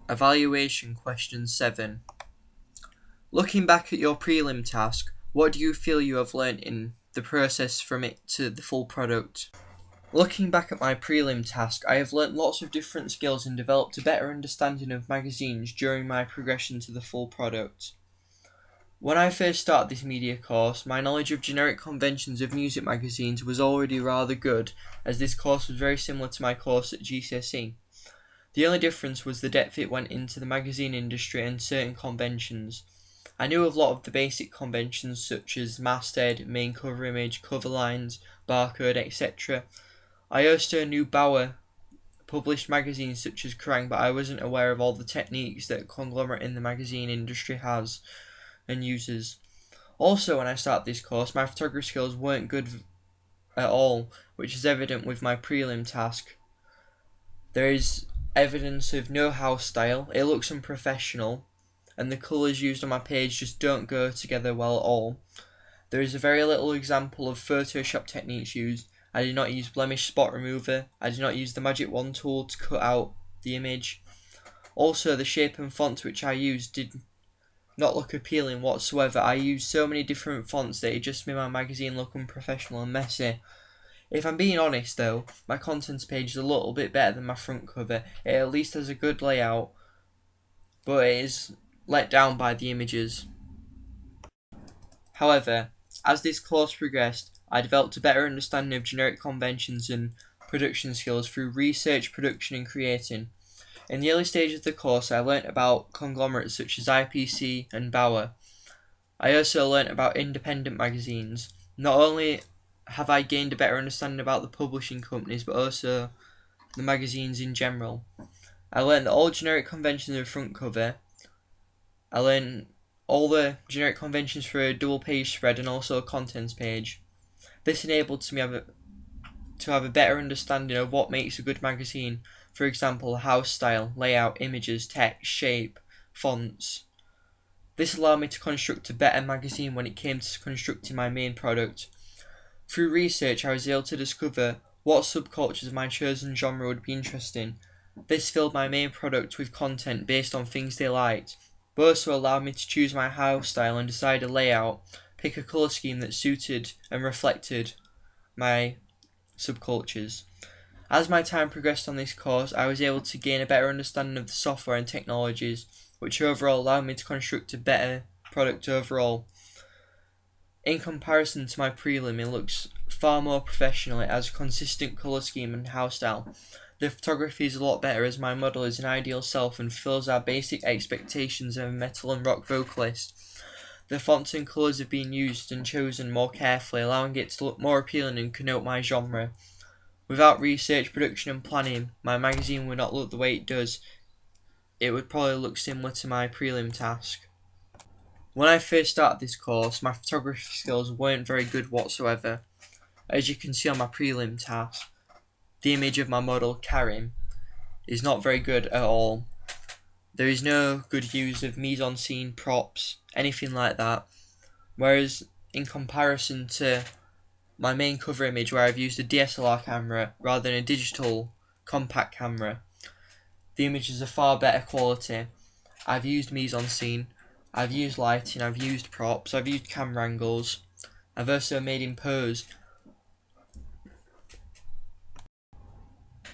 Evaluation question 7. Looking back at your prelim task, what do you feel you have learnt in the process from it to the full product? Looking back at my prelim task, I have learnt lots of different skills and developed a better understanding of magazines during my progression to the full product. When I first started this media course, my knowledge of generic conventions of music magazines was already rather good, as this course was very similar to my course at GCSE. The only difference was the depth it went into the magazine industry and certain conventions. I knew a lot of the basic conventions such as masthead, main cover image, cover lines, barcode, etc. I also knew Bauer published magazines such as Kerrang, but I wasn't aware of all the techniques that a conglomerate in the magazine industry has and uses. Also, when I started this course, my photography skills weren't good at all, which is evident with my prelim task. There is evidence of no house style, it looks unprofessional, and the colours used on my page just don't go together well at all. There is a very little example of Photoshop techniques used. I did not use blemish spot remover, I did not use the magic wand tool to cut out the image. Also, the shape and fonts which I used did not look appealing whatsoever. I used so many different fonts that it just made my magazine look unprofessional and messy. If I'm being honest though, my contents page is a little bit better than my front cover. It at least has a good layout, but it is let down by the images. However, as this course progressed, I developed a better understanding of generic conventions and production skills through research, production and creating. In the early stages of the course, I learnt about conglomerates such as IPC and Bauer. I also learnt about independent magazines. Not only have I gained a better understanding about the publishing companies, but also the magazines in general. I learned that all generic conventions of front cover. I learned all the generic conventions for a double page spread and also a contents page. This enabled me to have a better understanding of what makes a good magazine. For example, house style, layout, images, text, shape, fonts. This allowed me to construct a better magazine when it came to constructing my main product. Through research, I was able to discover what subcultures of my chosen genre would be interesting. This filled my main product with content based on things they liked, but also allowed me to choose my house style and decide a layout, pick a colour scheme that suited and reflected my subcultures. As my time progressed on this course, I was able to gain a better understanding of the software and technologies, which overall allowed me to construct a better product overall. In comparison to my prelim, it looks far more professional. It has a consistent colour scheme and house style. The photography is a lot better as my model is an ideal self and fulfills our basic expectations of a metal and rock vocalist. The fonts and colours have been used and chosen more carefully, allowing it to look more appealing and connote my genre. Without research, production and planning, my magazine would not look the way it does. It would probably look similar to my prelim task. When I first started this course, my photography skills weren't very good whatsoever. As you can see on my prelim task, the image of my model, Karim, is not very good at all. There is no good use of mise-en-scene, props, anything like that. Whereas, in comparison to my main cover image where I've used a DSLR camera rather than a digital compact camera, the images are far better quality. I've used mise-en-scene, I've used lighting, I've used props, I've used camera angles, I've also made in pose.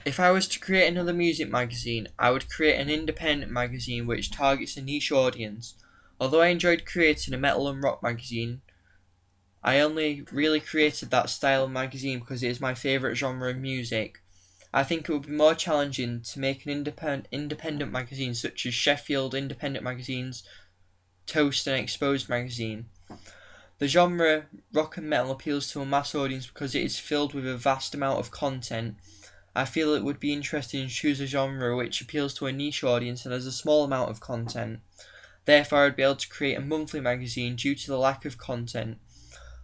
If I was to create another music magazine, I would create an independent magazine which targets a niche audience. Although I enjoyed creating a metal and rock magazine, I only really created that style of magazine because it is my favourite genre of music. I think it would be more challenging to make an independent magazine such as Sheffield Independent Magazines, Toast and Exposed magazine. The genre rock and metal appeals to a mass audience because it is filled with a vast amount of content. I feel it would be interesting to choose a genre which appeals to a niche audience and has a small amount of content. Therefore, I would be able to create a monthly magazine due to the lack of content.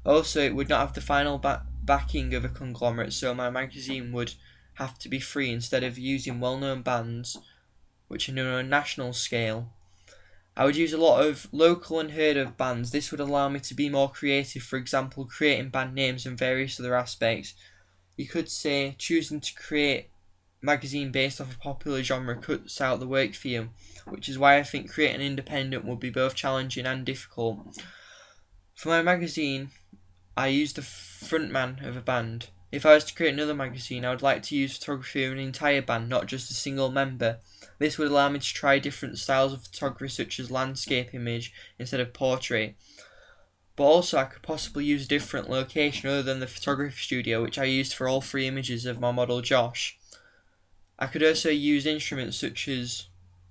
Also, it would not have the final backing of a conglomerate, so my magazine would have to be free instead of using well-known bands, which are known on a national scale. I would use a lot of local and heard-of bands. This would allow me to be more creative, for example, creating band names and various other aspects. You could say choosing to create magazine based off a popular genre cuts out the work for you, which is why I think creating an independent would be both challenging and difficult. For my magazine, I use the frontman of a band. If I was to create another magazine, I would like to use photography of an entire band, not just a single member. This would allow me to try different styles of photography such as landscape image instead of portrait. But also I could possibly use a different location other than the photography studio, which I used for all 3 images of my model Josh. I could also use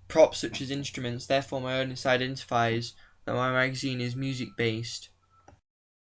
props such as instruments, therefore my audience identifies that my magazine is music based.